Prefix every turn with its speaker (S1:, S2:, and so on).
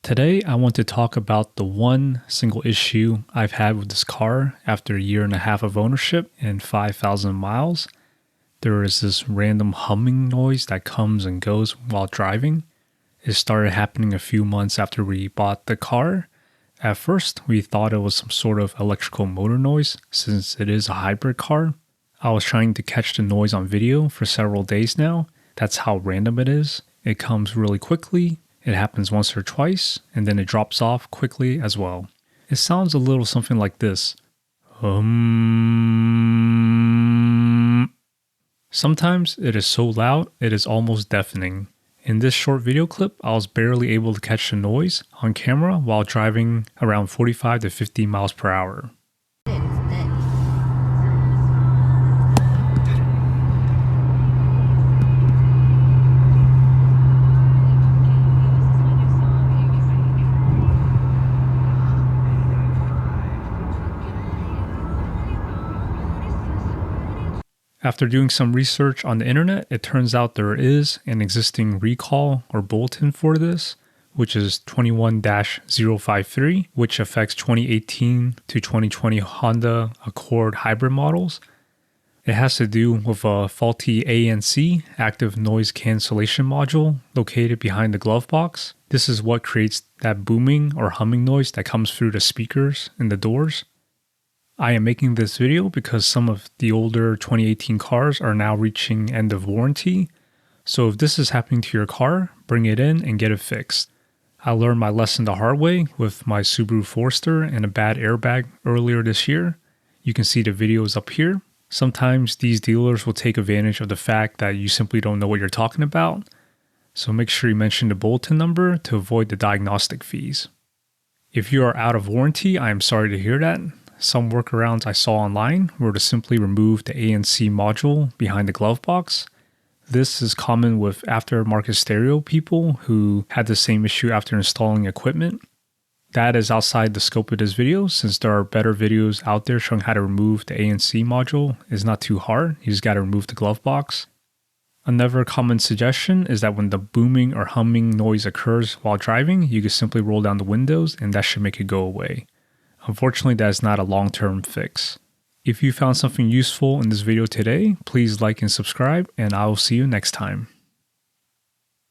S1: Today, I want to talk about the one single issue I've had with this car after a year and a half of ownership and 5,000 miles. There is this random humming noise that comes and goes while driving. It started happening a few months after we bought the car. At first, we thought it was some sort of electrical motor noise since it is a hybrid car. I was trying to catch the noise on video for several days now. That's how random it is. It comes really quickly. It happens once or twice, and then it drops off quickly as well. It sounds a little something like this. Sometimes it is so loud, it is almost deafening. In this short video clip, I was barely able to catch the noise on camera while driving around 45 to 50 miles per hour. After doing some research on the internet, it turns out there is an existing recall or bulletin for this, which is 21-053, which affects 2018 to 2020 Honda Accord hybrid models. It has to do with a faulty ANC, Active Noise Cancellation module, located behind the glove box. This is what creates that booming or humming noise that comes through the speakers in the doors. I am making this video because some of the older 2018 cars are now reaching end of warranty. So if this is happening to your car, bring it in and get it fixed. I learned my lesson the hard way with my Subaru Forester and a bad airbag earlier this year. You can see the videos up here. Sometimes these dealers will take advantage of the fact that you simply don't know what you're talking about. So make sure you mention the bulletin number to avoid the diagnostic fees. If you are out of warranty, I am sorry to hear that. Some workarounds I saw online were to simply remove the ANC module behind the glove box. This is common with aftermarket stereo people who had the same issue after installing equipment. That is outside the scope of this video since there are better videos out there showing how to remove the ANC module. It's not too hard, you just got to remove the glove box. Another common suggestion is that when the booming or humming noise occurs while driving, you can simply roll down the windows and that should make it go away. Unfortunately, that is not a long-term fix. If you found something useful in this video today, please like and subscribe, and I will see you next time.